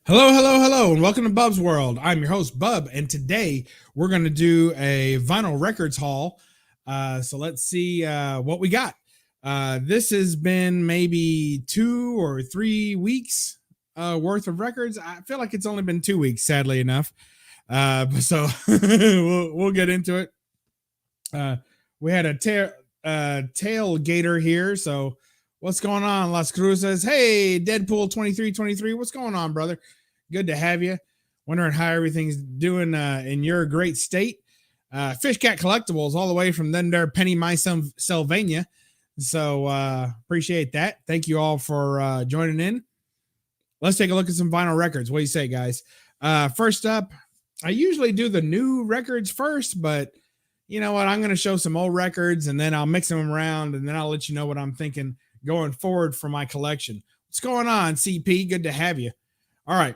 Hello, hello, hello, and welcome to Bub's World. I'm your host, Bub, and today we're going to do a vinyl records haul. So let's see what we got. This has been maybe 2 or 3 weeks worth of records. I feel like it's only been 2 weeks, sadly enough. So we'll get into it. We had a tailgater here, so what's going on, Las Cruces? Hey, Deadpool 2323, what's going on, brother? Good to have you. Wondering how everything's doing in your great state. Fish Cat Collectibles, all the way from then there, Penny My Sylvania. So appreciate that. Thank you all for joining in. Let's take a look at some vinyl records. What do you say, guys? First up, I usually do the new records first, but you know what? I'm going to show some old records and then I'll mix them around and then I'll let you know what I'm thinking going forward for my collection. What's going on, CP? Good to have you. All right.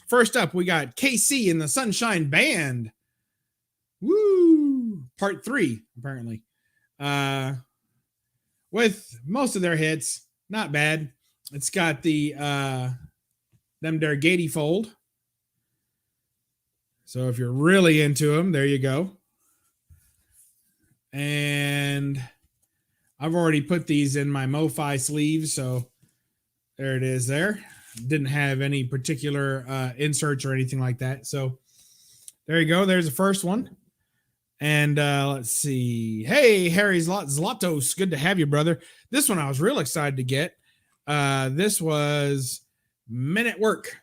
First up, we got KC and the Sunshine Band. Woo! Part 3, apparently. With most of their hits. Not bad. It's got the them there gatefold. So if you're really into them, there you go. And I've already put these in my MoFi sleeves, so there it is there. Didn't have any particular inserts or anything like that. So there you go. There's the first one. And let's see. Hey, Harry Zlatos. Good to have you, brother. This one I was real excited to get. This was Men at Work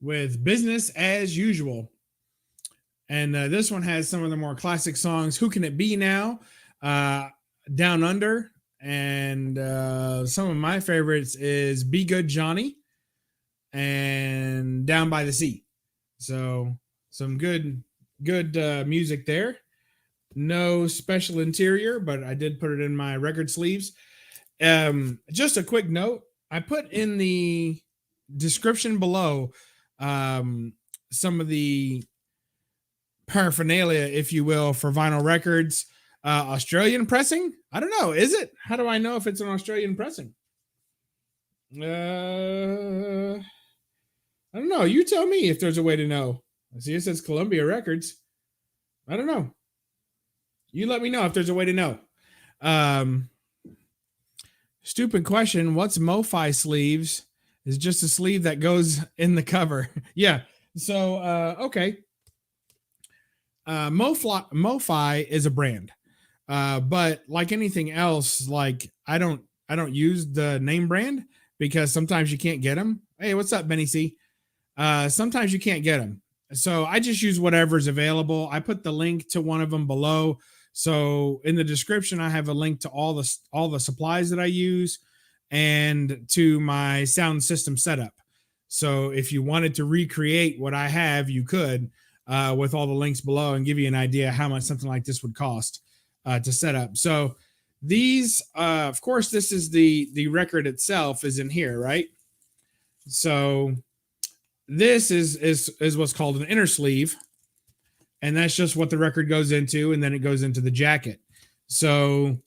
with Business as Usual. And this one has some of the more classic songs. Who Can It Be Now? Down Under. And some of my favorites is Be Good Johnny and Down by the Sea. So some good music there. No special interior, but I did put it in my record sleeves. Just a quick note. I put in the description below some of the paraphernalia, if you will, for vinyl records. Australian pressing? I don't know. Is it? How do I know if it's an Australian pressing? I don't know. You tell me if there's a way to know. I see it says Columbia Records. I don't know. You let me know if there's a way to know. Stupid question. What's MoFi sleeves? Is just a sleeve that goes in the cover. Yeah. So, okay. MoFi is a brand. But like anything else, like I don't use the name brand because sometimes you can't get them. Hey, what's up, Benny C? Sometimes you can't get them. So I just use whatever's available. I put the link to one of them below. So in the description, I have a link to all the supplies that I use and to my sound system setup. So if you wanted to recreate what I have, you could with all the links below and give you an idea how much something like this would cost to set up. So these, of course, this is the record itself is in here, right? So this is what's called an inner sleeve, and that's just what the record goes into, and then it goes into the jacket. So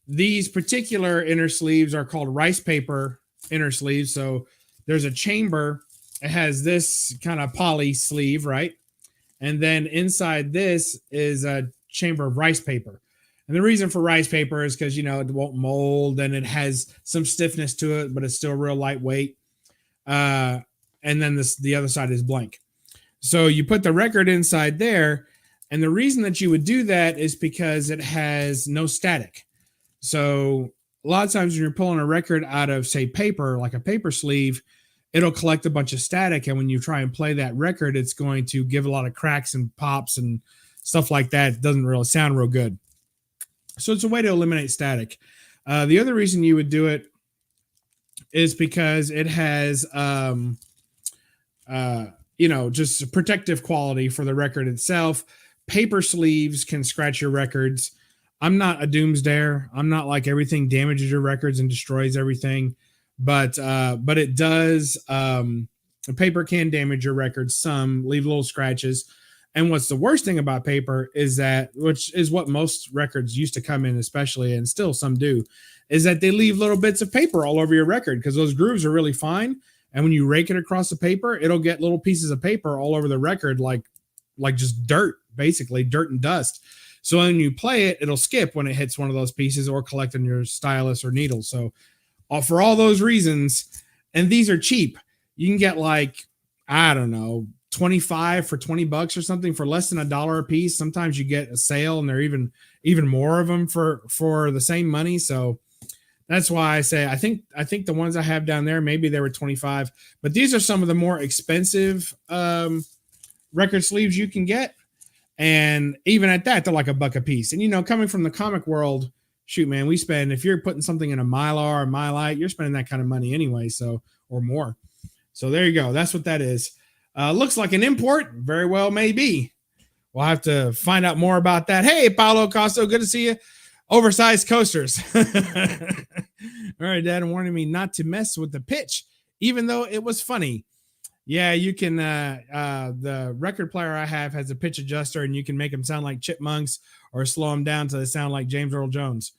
these particular inner sleeves are called rice paper inner sleeves. So there's a chamber. It has this kind of poly sleeve, right? And then inside this is a chamber of rice paper. And the reason for rice paper is because, you know, it won't mold and it has some stiffness to it, but it's still real lightweight. And then the other side is blank. So you put the record inside there. And the reason that you would do that is because it has no static. So a lot of times when you're pulling a record out of, say, paper, like a paper sleeve, it'll collect a bunch of static. And when you try and play that record, it's going to give a lot of cracks and pops and stuff like that. It doesn't really sound real good. So it's a way to eliminate static. The other reason you would do it is because it has, just protective quality for the record itself. Paper sleeves can scratch your records. I'm not a doomsdayer. I'm not like everything damages your records and destroys everything, but it does. Paper can damage your records. Some leave little scratches. And what's the worst thing about paper is that, which is what most records used to come in, especially, and still some do, is that they leave little bits of paper all over your record because those grooves are really fine. and when you rake it across the paper, it'll get little pieces of paper all over the record, like just dirt, basically dirt and dust. So when you play it, it'll skip when it hits one of those pieces or collect on your stylus or needle. So for all those reasons, and these are cheap. You can get like, I don't know, 25 for $20 or something for less than $1 a piece. Sometimes you get a sale and they're even more of them for the same money. So that's why I say I think the ones I have down there, maybe they were 25, but these are some of the more expensive record sleeves you can get. And even at that, they're like $1 a piece. And, you know, coming from the comic world, shoot, man, we spend, if you're putting something in a Mylar or Mylite, you're spending that kind of money anyway. So, or more. So there you go. That's what that is. Looks like an import. Very well may be. We'll have to find out more about that. Hey, Paolo Costo, good to see you. Oversized coasters. All right, Dad warning me not to mess with the pitch, even though it was funny. Yeah, you can. The record player I have has a pitch adjuster, and you can make them sound like chipmunks or slow them down so they sound like James Earl Jones.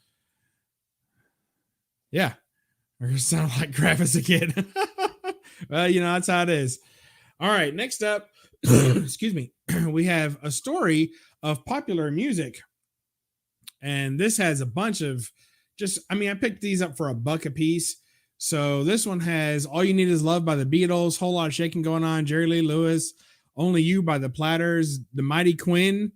Yeah, or sound like crap as a kid. Well, you know, that's how it is. All right, next up, excuse me, we have a story of popular music. And this has a bunch of I picked these up for $1 a piece. So this one has All You Need Is Love by the Beatles, Whole Lot of Shaking Going On, Jerry Lee Lewis, Only You by the Platters, The Mighty Quinn,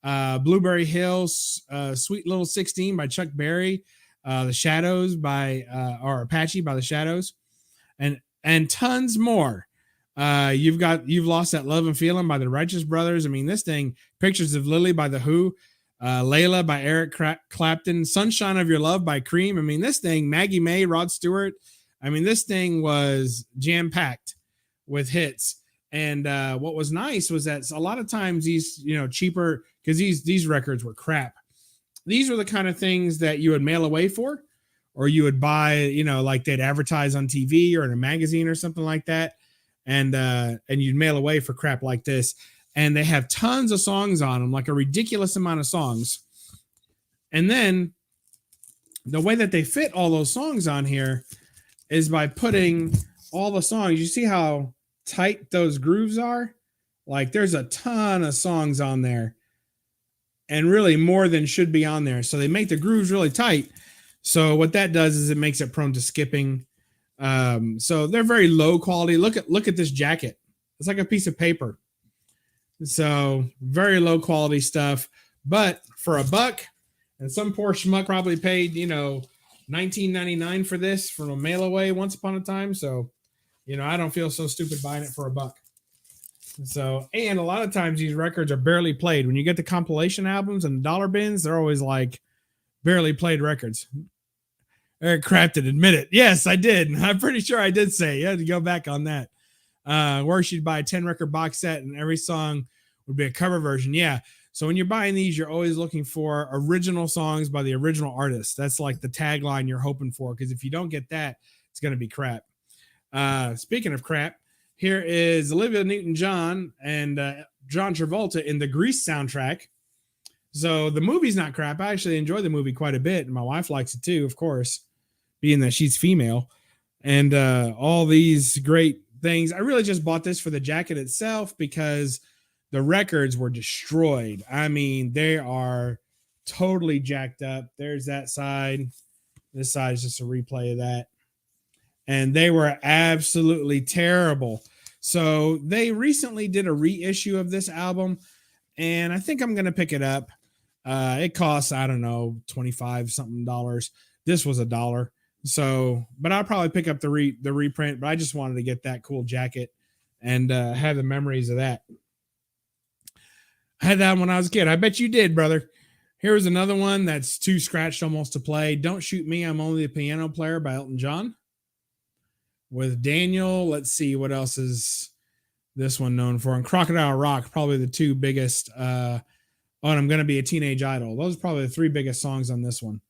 Blueberry Hills, Sweet Little 16 by Chuck Berry, The Shadows by, or Apache by the Shadows, and tons more. You've Lost That Love and Feeling by the Righteous Brothers. I mean, this thing, Pictures of Lily by the Who, Layla by Eric Clapton, Sunshine of Your Love by Cream. I mean, this thing, Maggie May, Rod Stewart. I mean, this thing was jam-packed with hits. And what was nice was that a lot of times these, you know, cheaper, because these records were crap. These were the kind of things that you would mail away for, or you would buy, you know, like they'd advertise on TV or in a magazine or something like that. And you'd mail away for crap like this. And they have tons of songs on them, like a ridiculous amount of songs. And then the way that they fit all those songs on here is by putting all the songs. You see how tight those grooves are? Like there's a ton of songs on there, and really more than should be on there. So they make the grooves really tight. So what that does is it makes it prone to skipping. So they're very low quality. Look at this jacket. It's like a piece of paper. So very low quality stuff, but for $1, and some poor schmuck probably paid, you know, $19.99 for this from a mail away once upon a time. So, you know, I don't feel so stupid buying it for $1. So, and a lot of times these records are barely played. When you get the compilation albums and dollar bins, they're always like barely played records. Eric Clapton, admit it. Yes, I did. I'm pretty sure I did say. You had to go back on that. Where you'd buy a 10 record box set and every song would be a cover version. Yeah. So when you're buying these, you're always looking for original songs by the original artist. That's like the tagline you're hoping for, because if you don't get that, it's going to be crap. Speaking of crap, here is Olivia Newton-John and John Travolta in the Grease soundtrack. So the movie's not crap. I actually enjoy the movie quite a bit, and my wife likes it too, of course, being that she's female. And all these great things. I really just bought this for the jacket itself because the records were destroyed. I mean, they are totally jacked up. There's that side. This side is just a replay of that. And they were absolutely terrible. So they recently did a reissue of this album, and I think I'm going to pick it up. It costs, I don't know, 25 something dollars. This was $1. So, but I'll probably pick up the reprint, but I just wanted to get that cool jacket and have the memories of that. I had that when I was a kid. I bet you did, brother. Here's another one that's too scratched almost to play. Don't Shoot Me, I'm Only a Piano Player by Elton John. With Daniel, let's see, what else is this one known for? And Crocodile Rock, probably the two biggest. And I'm Gonna Be a Teenage Idol. Those are probably the three biggest songs on this one.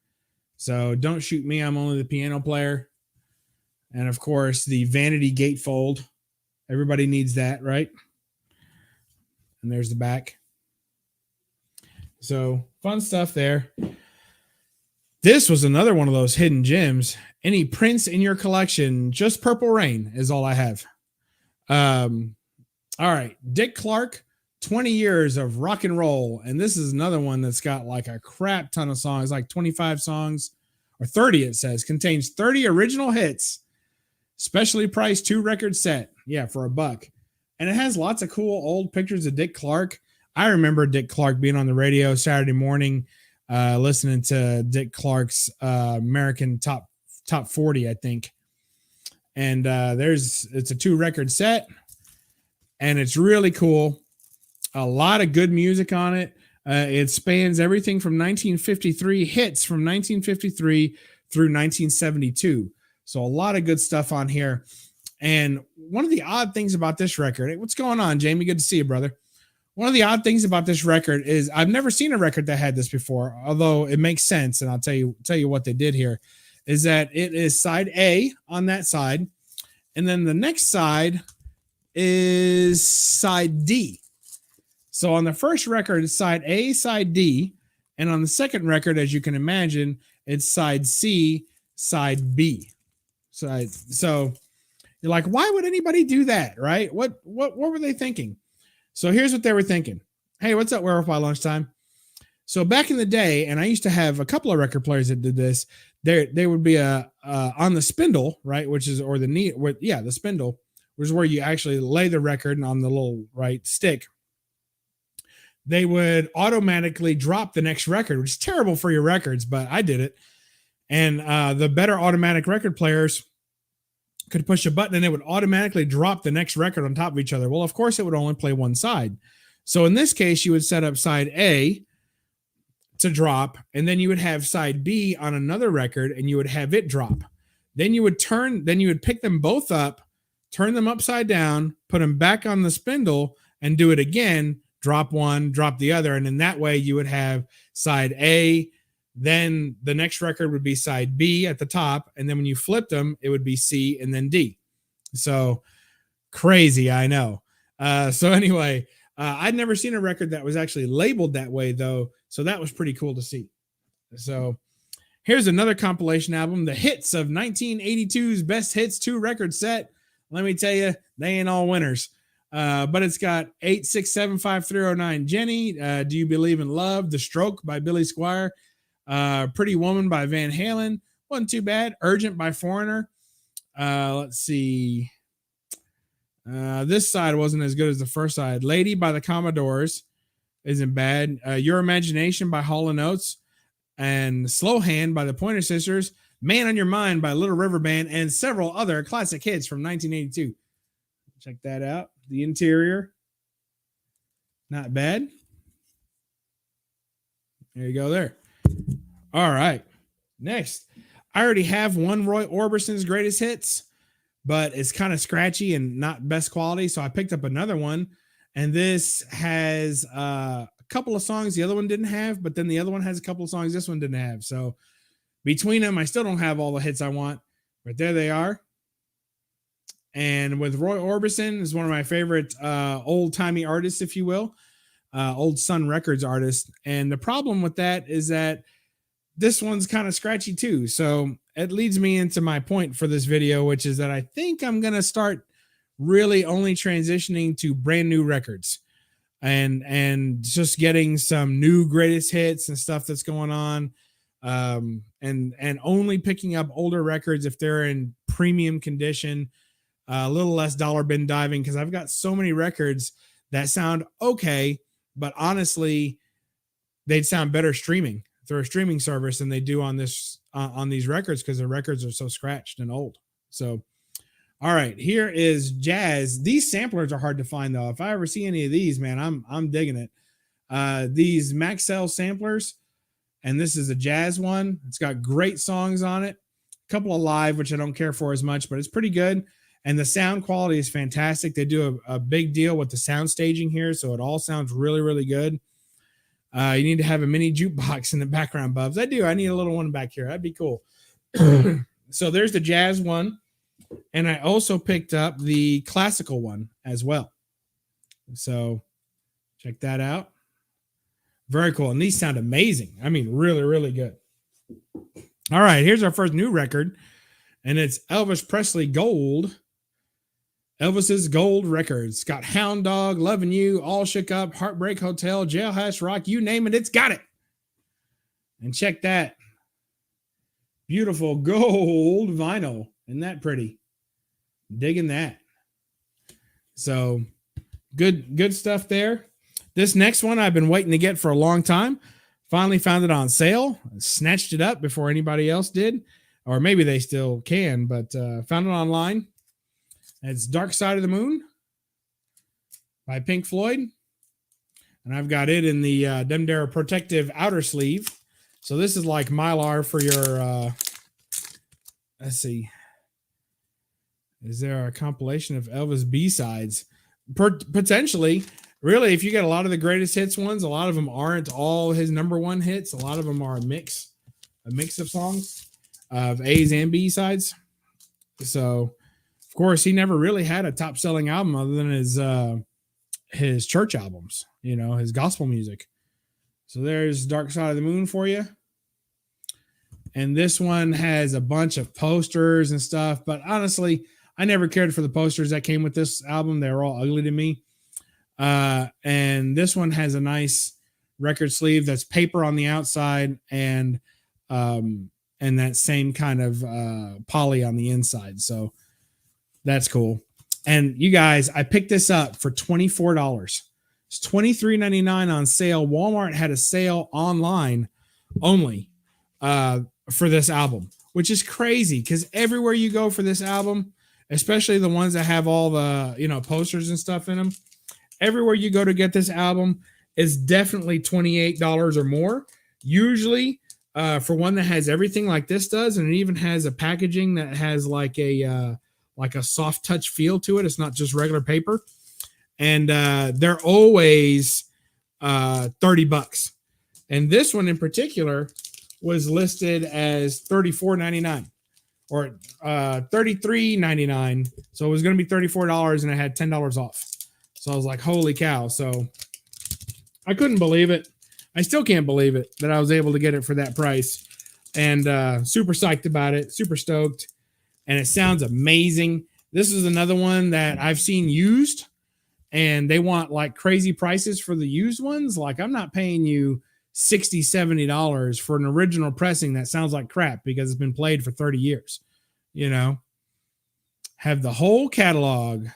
So Don't Shoot Me, I'm Only the Piano Player. And of course, the Vanity Gatefold. Everybody needs that, right? And there's the back. So fun stuff there. This was another one of those hidden gems. Any Prince in your collection? Just Purple Rain is all I have. All right, Dick Clark, 20 years of rock and roll. And this is another one that's got like a crap ton of songs, like 25 songs or 30, it says. Contains 30 original hits, specially priced 2-record set. Yeah, for $1. And it has lots of cool old pictures of Dick Clark. I remember Dick Clark being on the radio Saturday morning, listening to Dick Clark's American Top 40, I think. And it's a 2-record set, and it's really cool. A lot of good music on it. It spans everything from 1953 hits from 1953 through 1972. So a lot of good stuff on here. And one of the odd things about this record, what's going on, Jamie? Good to see you, brother. One of the odd things about this record is I've never seen a record that had this before, although it makes sense. And I'll tell you what they did here is that it is side A on that side. And then the next side is side D. So on the first record, it's side A, side D. And on the second record, as you can imagine, it's side C, side B. So you're like, why would anybody do that? Right? What were they thinking? So here's what they were thinking. Hey, what's up, Werewolf by Lunchtime? So back in the day, and I used to have a couple of record players that did this. They would be on the spindle, right? The spindle, which is where you actually lay the record on the little right stick. They would automatically drop the next record, which is terrible for your records, but I did it. And the better automatic record players could push a button and it would automatically drop the next record on top of each other. Well, of course, it would only play one side. So in this case, you would set up side A to drop, and then you would have side B on another record, and you would have it drop. Then you would pick them both up, turn them upside down, put them back on the spindle, and do it again. Drop one, drop the other, and in that way, you would have side A. Then the next record would be side B at the top. And then when you flipped them, it would be C and then D. So crazy, I know. So anyway, I'd never seen a record that was actually labeled that way, though. So that was pretty cool to see. So here's another compilation album, the hits of 1982's Best Hits 2-record set. Let me tell you, they ain't all winners. But it's got 8675309 Jenny, Do You Believe in Love, The Stroke by Billy Squier, Pretty Woman by Van Halen, wasn't too bad. Urgent by Foreigner. Let's see. This side wasn't as good as the first side. Lady by the Commodores isn't bad. Your Imagination by Hall & Oates, and Slow Hand by the Pointer Sisters, Man on Your Mind by Little River Band, and several other classic hits from 1982. Check that out. The interior, not bad. There you go there. All right. Next, I already have one Roy Orbison's greatest hits, but it's kind of scratchy and not best quality. So I picked up another one, and this has a couple of songs the other one didn't have, but then the other one has a couple of songs this one didn't have. So between them, I still don't have all the hits I want, but there they are. And with Roy Orbison is one of my favorite old-timey artists, if you will, old Sun Records artist. And the problem with that is that this one's kind of scratchy too. So it leads me into my point for this video, which is that I think I'm going to start really only transitioning to brand new records and just getting some new greatest hits and stuff that's going on. And only picking up older records if they're in premium condition. A little less dollar bin diving, because I've got so many records that sound okay, but honestly, they'd sound better streaming through a streaming service than they do on this on these records, because the records are so scratched and old. So, all right, here is jazz. These samplers are hard to find though. If I ever see any of these, man, I'm digging it. These Maxell samplers, and this is a jazz one. It's got great songs on it. A couple of live, which I don't care for as much, but it's pretty good. And the sound quality is fantastic. They do a big deal with the sound staging here, so it all sounds really, really good. You need to have a mini jukebox in the background, Bubs. I do. I need a little one back here. That'd be cool. So there's the jazz one. And I also picked up the classical one as well. So check that out. Very cool. And these sound amazing. I mean, really, really good. All right, here's our first new record, and it's Elvis Presley Gold. Elvis's Gold Records. Got Hound Dog, Loving You, All Shook Up, Heartbreak Hotel, Jailhouse Rock, you name it, it's got it. And check that. Beautiful gold vinyl. Isn't that pretty? Digging that. So good stuff there. This next one I've been waiting to get for a long time. Finally found it on sale. Snatched it up before anybody else did. Or maybe they still can, but found it online. It's Dark Side of the Moon by Pink Floyd. And I've got it in the Demdara protective outer sleeve. So this is like Mylar for your, let's see. Is there a compilation of Elvis B-sides? Potentially. Really, if you get a lot of the greatest hits ones, a lot of them aren't all his number one hits. A lot of them are a mix of songs of A's and B-sides. So, of course, he never really had a top-selling album other than his church albums, you know, his gospel music. So there's Dark Side of the Moon for you. And this one has a bunch of posters and stuff. But honestly, I never cared for the posters that came with this album. They were all ugly to me. And this one has a nice record sleeve that's paper on the outside and that same kind of poly on the inside. So that's cool. And you guys, I picked this up for $24. It's $23.99 on sale. Walmart had a sale online only for this album, which is crazy because everywhere you go for this album, especially the ones that have all the, you know, posters and stuff in them, everywhere you go to get this album is definitely $28 or more. Usually for one that has everything like this does, and it even has a packaging that has like a soft touch feel to it. It's not just regular paper. And they're always $30. And this one in particular was listed as $34.99 or $33.99. So it was going to be $34 and it had $10 off. So I was like, holy cow. So I couldn't believe it. I still can't believe it that I was able to get it for that price. And super psyched about it. Super stoked. And it sounds amazing. This is another one that I've seen used. And they want like crazy prices for the used ones. Like I'm not paying you $60, $70 for an original pressing that sounds like crap because it's been played for 30 years. You know, have the whole catalog,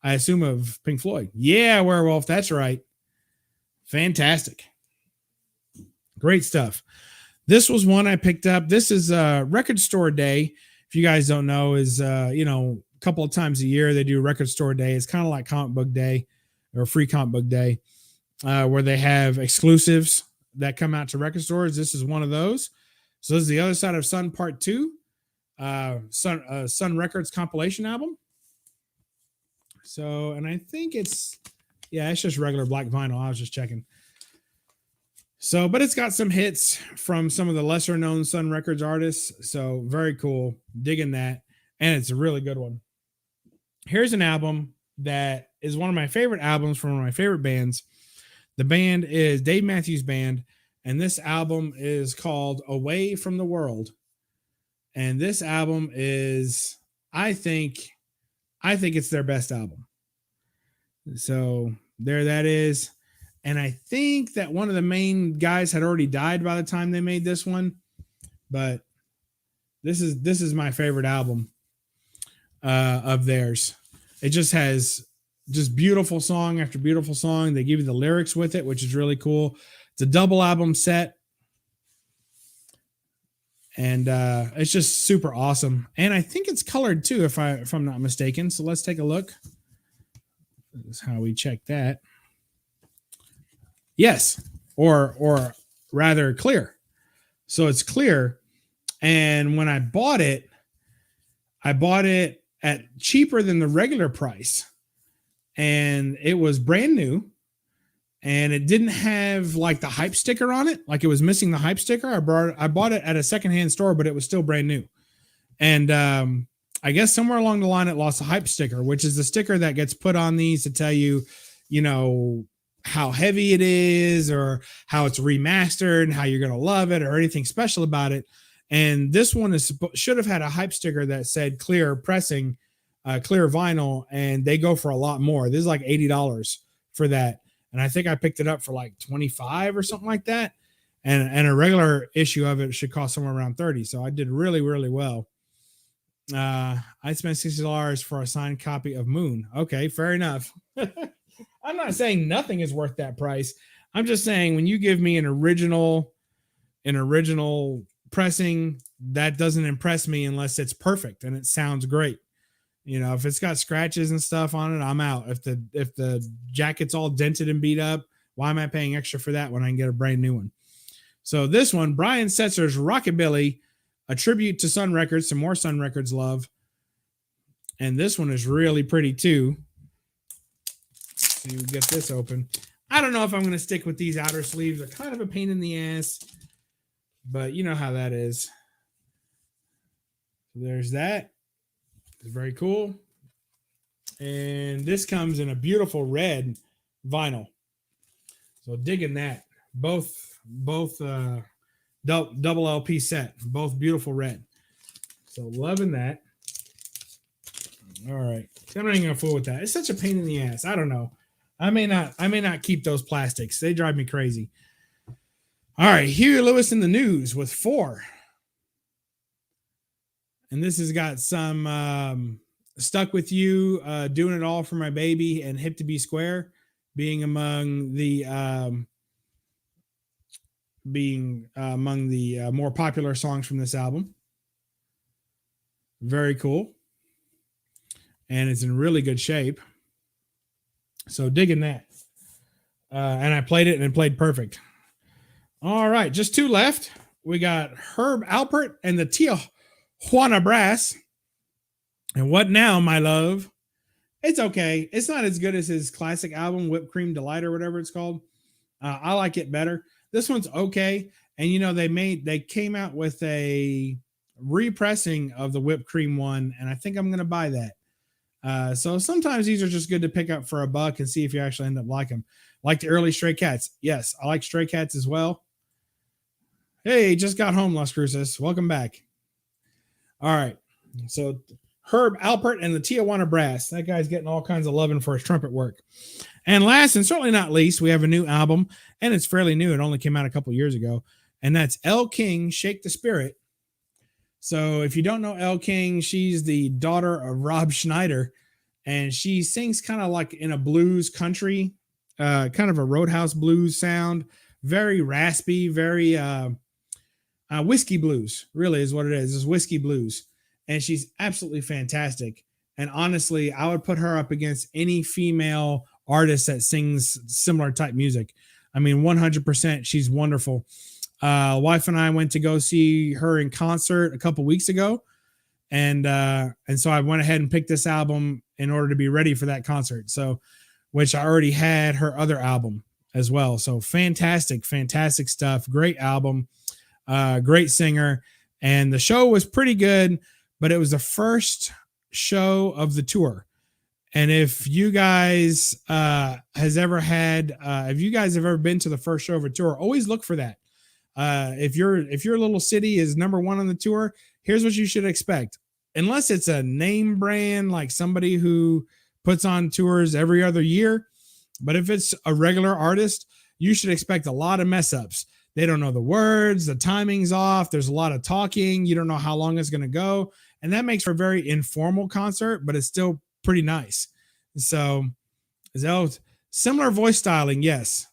I assume, of Pink Floyd. Yeah, Werewolf. That's right. Fantastic. Great stuff. This was one I picked up. This is Record Store Day. If you guys don't know, is, you know, a couple of times a year they do Record Store Day. It's kind of like Comic Book Day or Free Comic Book Day, where they have exclusives that come out to record stores. This is one of those. So this is The Other Side of Sun Part 2, Sun Records compilation album. So, and I think it's just regular black vinyl. I was just checking. So, but it's got some hits from some of the lesser known Sun Records artists. So very cool. Digging that. And it's a really good one. Here's an album that is one of my favorite albums from one of my favorite bands. The band is Dave Matthews Band. And this album is called Away from the World. And this album is, I think it's their best album. So there that is. And I think that one of the main guys had already died by the time they made this one. But this is my favorite album of theirs. It just has just beautiful song after beautiful song. They give you the lyrics with it, which is really cool. It's a double album set. And it's just super awesome. And I think it's colored too, if I'm not mistaken. So let's take a look. This is how we check that. Yes, or rather clear. So it's clear. And when I bought it at cheaper than the regular price. And it was brand new. And it didn't have like the hype sticker on it. Like it was missing the hype sticker. I bought it at a secondhand store, but it was still brand new. And I guess somewhere along the line, it lost a hype sticker, which is the sticker that gets put on these to tell you, you know, how heavy it is or how it's remastered and how you're going to love it or anything special about it. And this one should have had a hype sticker that said clear pressing, clear vinyl, and they go for a lot more. This is like $80 for that. And I think I picked it up for like 25 or something like that. And a regular issue of it should cost somewhere around 30. So I did really, really well. I spent $60 for a signed copy of Moon. Okay, fair enough. I'm not saying nothing is worth that price. I'm just saying when you give me an original pressing, that doesn't impress me unless it's perfect and it sounds great. You know, if it's got scratches and stuff on it, I'm out. If the jacket's all dented and beat up, why am I paying extra for that when I can get a brand new one? So this one, Brian Setzer's Rockabilly, a tribute to Sun Records, some more Sun Records love. And this one is really pretty too. So you get this open. I don't know if I'm going to stick with these outer sleeves. They're kind of a pain in the ass, but you know how that is. So there's that. It's very cool. And this comes in a beautiful red vinyl. So digging that. Both double LP set, both beautiful red. So loving that. All right. I'm not even gonna fool with that. It's such a pain in the ass. I don't know. I may not keep those plastics. They drive me crazy. All right, Huey Lewis in the news with 4. And this has got some Stuck With You, Doing It All For My Baby, and Hip to Be Square being among the more popular songs from this album. Very cool. And it's in really good shape. So digging that. And I played it and it played perfect. All right, just 2 left. We got Herb Alpert and the Tijuana Brass. And what now, my love? It's okay. It's not as good as his classic album, Whipped Cream Delight or whatever it's called. I like it better. This one's okay. And you know, they came out with a repressing of the Whipped Cream one, and I think I'm going to buy that. So sometimes these are just good to pick up for $1 and see if you actually end up liking them. Like the early Stray Cats. Yes, I like Stray Cats as well. Hey, just got home, Las Cruces. Welcome back. All right. So Herb Alpert and the Tijuana Brass. That guy's getting all kinds of loving for his trumpet work. And last and certainly not least, we have a new album, and it's fairly new. It only came out a couple years ago, and that's Elle King, Shake the Spirit. So if you don't know Elle King, she's the daughter of Rob Schneider, and she sings kind of like in a blues country, kind of a Roadhouse blues sound, very raspy, very whiskey blues, really is what it is. It's whiskey blues, and she's absolutely fantastic. And honestly, I would put her up against any female artist that sings similar type music. I mean, 100%, she's wonderful. Wife and I went to go see her in concert a couple weeks ago. And so I went ahead and picked this album in order to be ready for that concert. So, which I already had her other album as well. So fantastic stuff. Great album, great singer. And the show was pretty good, but it was the first show of the tour. And if you guys if you guys have ever been to the first show of a tour, always look for that. If your little city is number 1 on the tour, here's what you should expect. Unless it's a name brand, like somebody who puts on tours every other year. But if it's a regular artist, you should expect a lot of mess ups. They don't know the words, the timing's off. There's a lot of talking. You don't know how long it's going to go. And that makes for a very informal concert, but it's still pretty nice. So similar voice styling. Yes.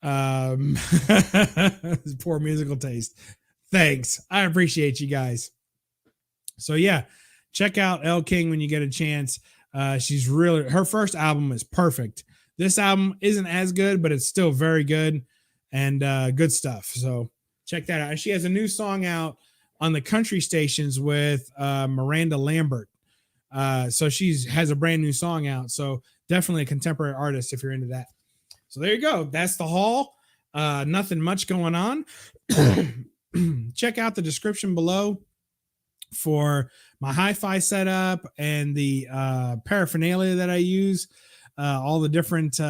Poor musical taste. Thanks. I appreciate you guys. So yeah, check out Elle King when you get a chance. She's really, her first album is perfect. This album isn't as good, but it's still very good and good stuff. So check that out. And she has a new song out on the country stations with Miranda Lambert. So she has a brand new song out. So definitely a contemporary artist if you're into that. So there you go. That's the haul. Nothing much going on. Check out the description below for my HiFi setup and the paraphernalia that I use. all the different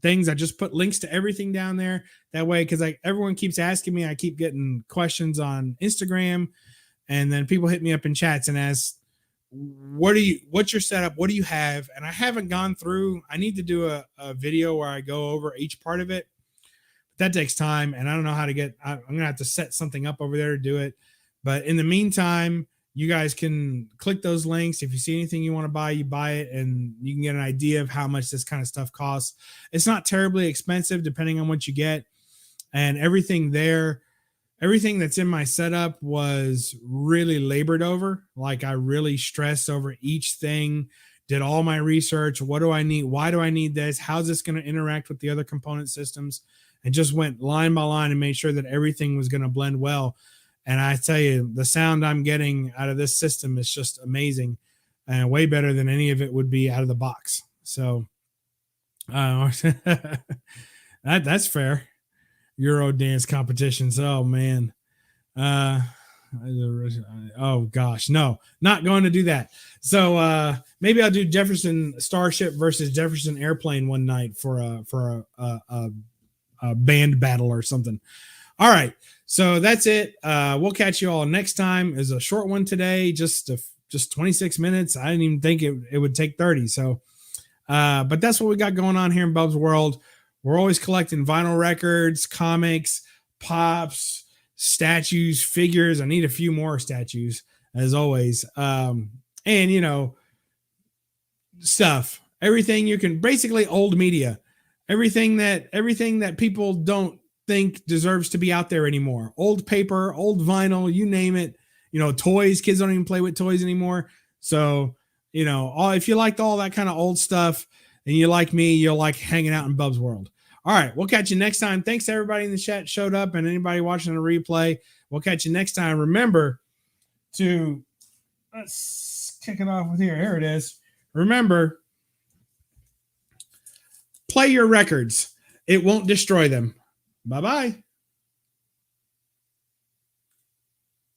things. I just put links to everything down there. That way, because everyone keeps asking me, I keep getting questions on Instagram, and then people hit me up in chats and ask, what's your setup? What do you have? And I haven't gone through. I need to do a video where I go over each part of it. That takes time, and I don't know how to get. I'm gonna have to set something up over there to do it. But in the meantime, you guys can click those links. If you see anything you want to buy, you buy it, and you can get an idea of how much this kind of stuff costs. It's not terribly expensive depending on what you get, and everything there. Everything that's in my setup was really labored over. Like, I really stressed over each thing, did all my research. What do I need? Why do I need this? How's this going to interact with the other component systems? And just went line by line and made sure that everything was going to blend well. And I tell you, the sound I'm getting out of this system is just amazing, and way better than any of it would be out of the box. So that's fair. Euro dance competitions. Oh man. Oh gosh, no, not going to do that. So maybe I'll do Jefferson Starship versus Jefferson Airplane one night for a band battle or something. All right, so that's it. We'll catch you all next time. It's a short one today, just 26 minutes. I didn't even think it would take 30. So but that's what we got going on here in Bub's World. We're always collecting vinyl records, comics, pops, statues, figures. I need a few more statues, as always. And, you know, stuff. Everything you can, basically old media. Everything that people don't think deserves to be out there anymore. Old paper, old vinyl, you name it. You know, toys. Kids don't even play with toys anymore. So, you know, if you liked all that kind of old stuff and you like me, you'll like hanging out in Bub's World. All right, we'll catch you next time. Thanks to everybody in the chat showed up and anybody watching the replay. We'll catch you next time. Remember to, let's kick it off with here. Here it is. Remember, play your records. It won't destroy them. Bye-bye.